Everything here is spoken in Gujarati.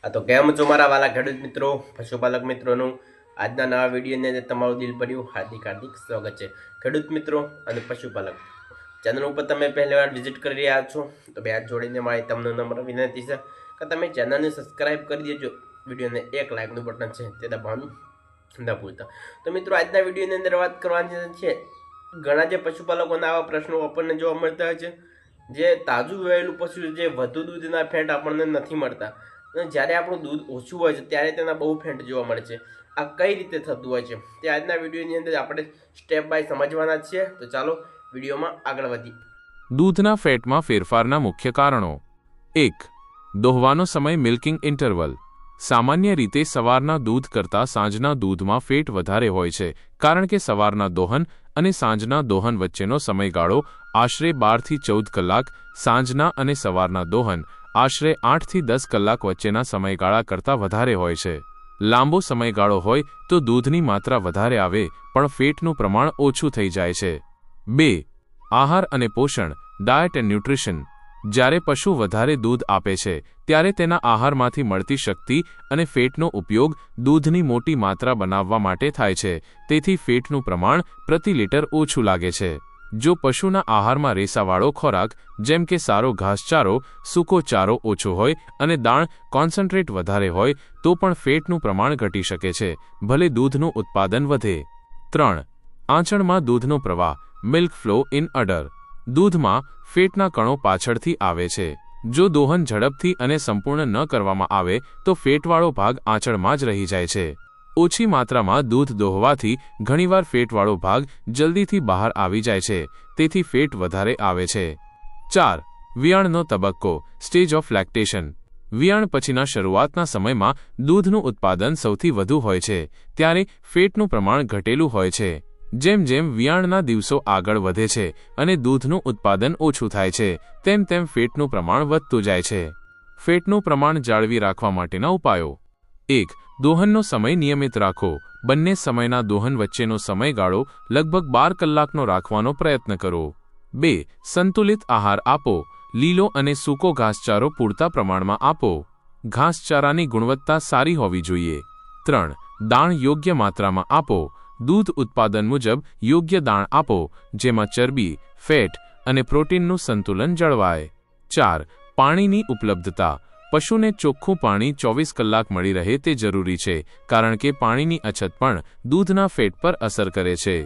तो केम छो मारा वाला खेडूत मित्रों पशुपालक मित्रों आजना नवा विडियो ने तमारू दिल पड्यु हार्दिक हार्दिक स्वागत है। खेडूत मित्रों और पशुपालक चैनल पर तमे पहली बार विजिट कर रहा छो तो बे हाथ जोड़ीने मारी तमने नम्र विनंती है कि तमे चैनल ने सब्सक्राइब कर दीजो। विडियो ने एक लाइक बटन है ते दबाववानुं न भूलता। तो मित्रों आजना विडियो ने अंदर बात करवानी छे घणा जे पशुपालकोना आवा प्रश्नों आपणे जोवा मळता होय छे जे ताजू वेवेलुं पशु जे वधु दूधना फेट आपणे नथी मळता જ્યારે આપણું દૂધ ઓછું હોય છે ત્યારે તેના બહુ ફેન્ટ જોવા મળે છે। આ કઈ રીતે થતું હોય છે તે આજના વિડીયોની અંદર આપણે સ્ટેપ બાય સમજવાના છીએ। તો ચાલો વિડીયોમાં આગળ વધીએ। दूधना फेटમાં ફેરફારના મુખ્ય કારણો। 1. દોહવાનો સમય મિલ્કિંગ ઇન્ટરવલ। સામાન્ય રીતે સવારના દૂધ કરતાં સાંજના દૂધમાં ફેટ વધારે હોય છે કારણ કે સવારના દોહન અને સાંજના દોહન વચ્ચેનો સમયગાળો આશરે 12 થી 14 કલાક, સાંજના અને સવારના દોહન આશરે 8 થી 10 કલાક વચ્ચેના સમયગાળા કરતાં વધારે હોય છે। લાંબો સમયગાળો હોય તો દૂધની માત્રા વધારે આવે પણ ફેટનું પ્રમાણ ઓછું થઈ જાય છે। 2. આહાર અને પોષણ ડાયટ એન્ડ ન્યુટ્રિશન। જ્યારે પશુ વધારે દૂધ આપે છે ત્યારે તેના આહારમાંથી મળતી શક્તિ અને ફેટનો ઉપયોગ દૂધની મોટી માત્રા બનાવવા માટે થાય છે, તેથી ફેટનું પ્રમાણ પ્રતિ લિટર ઓછું લાગે છે। જો પશુના આહારમાં રેસાવાળો ખોરાક જેમ કે સારો ઘાસચારો, સૂકો ચારો ઓછો હોય અને દાણ કોન્સન્ટ્રેટ વધારે હોય તો પણ ફેટનું પ્રમાણ ઘટી શકે છે, ભલે દૂધનું ઉત્પાદન વધે। 3. આંચણમાં દૂધનો પ્રવાહ મિલ્ક ફ્લો ઇન અડર। દૂધમાં ફેટના કણો પાછળથી આવે છે। જો દોહન ઝડપથી અને સંપૂર્ણ ન કરવામાં આવે તો ફેટવાળો ભાગ આંચણમાં જ રહી જાય છે। ઓછી માત્રામાં દૂધ દોહવાથી ઘણીવાર ફેટવાળો ભાગ જલ્દીથી બહાર આવી જાય છે, તેથી ફેટ વધારે આવે છે। 4. વિયાણનો તબક્કો સ્ટેજ ઓફ લેક્ટેશન। વિયાણ પછીના શરૂઆતના સમયમાં દૂધનું ઉત્પાદન સૌથી વધુ હોય છે, ત્યારે ફેટનું પ્રમાણ ઘટેલું હોય છે। જેમ જેમ વિયાણના દિવસો આગળ વધે છે અને દૂધનું ઉત્પાદન ઓછું થાય છે તેમ તેમ ફેટનું પ્રમાણ વધતું જાય છે। ફેટનું પ્રમાણ જાળવી રાખવા માટેના ઉપાયો। 1. દોહનનો સમય નિયમિત રાખો। બંને સમયના દોહન વચ્ચેનો સમયગાળો લગભગ 12 કલાકનો રાખવાનો પ્રયત્ન કરો। 2. સંતુલિત આહાર આપો। લીલો અને સૂકો ઘાસચારો પૂરતા પ્રમાણમાં આપો। ઘાસચારાની ગુણવત્તા સારી હોવી જોઈએ। 3. દાણ યોગ્ય માત્રામાં આપો। દૂધ ઉત્પાદન મુજબ યોગ્ય દાણ આપો જેમાં ચરબી, ફેટ અને પ્રોટીનનું સંતુલન જળવાય। 4. પાણીની ઉપલબ્ધતા। પશુને ચોખ્ખું પાણી 24 કલાક મળી રહે તે જરૂરી છે કારણ કે પાણીની અછત પણ દૂધના ફેટ પર અસર કરે છે।